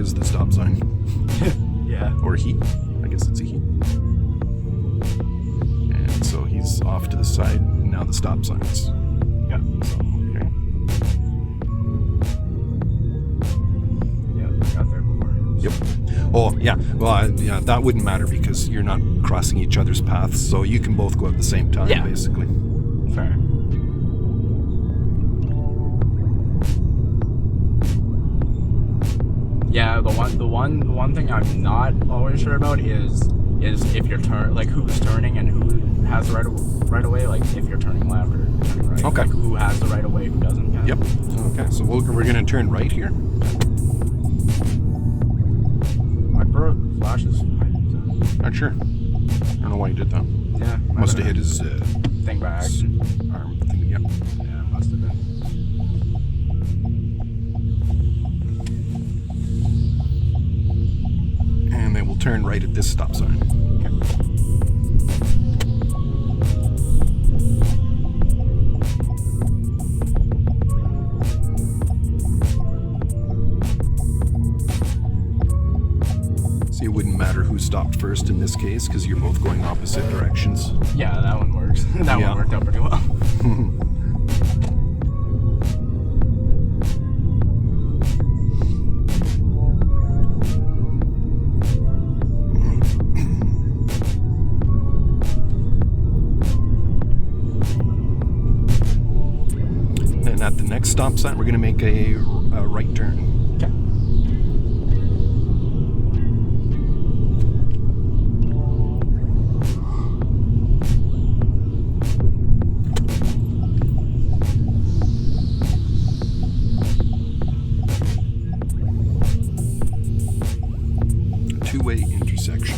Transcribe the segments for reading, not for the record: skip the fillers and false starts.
is the stop sign. Yeah. Or he. I guess it's a he. And so he's off to the side. Now the stop signs. Yeah. So, okay. Yeah, I got there before. Yep. Oh, yeah. Well, yeah, that wouldn't matter because you're not crossing each other's paths, so you can both go at the same time, Yeah. basically. Fair. Yeah, the one thing I'm not always sure about is if you're who's turning and who has the right of way, like if you're turning left or turning right. Okay. Like who has the right of way, who doesn't. Yeah. Yep. Okay, so we're going to turn right here. My bro flashes. Not sure. I don't know why he did that. Yeah. Must have hit his thing by accident. arm thing. Yep. Yeah, must have been. And then we'll turn right at this stop sign. Okay. See, it wouldn't matter who stopped first in this case because you're both going opposite directions. Yeah, that one works. That Yeah. one worked out pretty well. And at the next stop sign, we're going to make a right turn. Okay. Two-way intersection.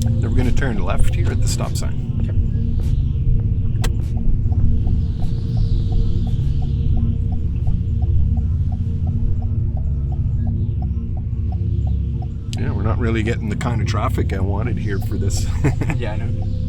Then we're going to turn left here at the stop sign. Yeah, we're not really getting the kind of traffic I wanted here for this. Yeah, I know.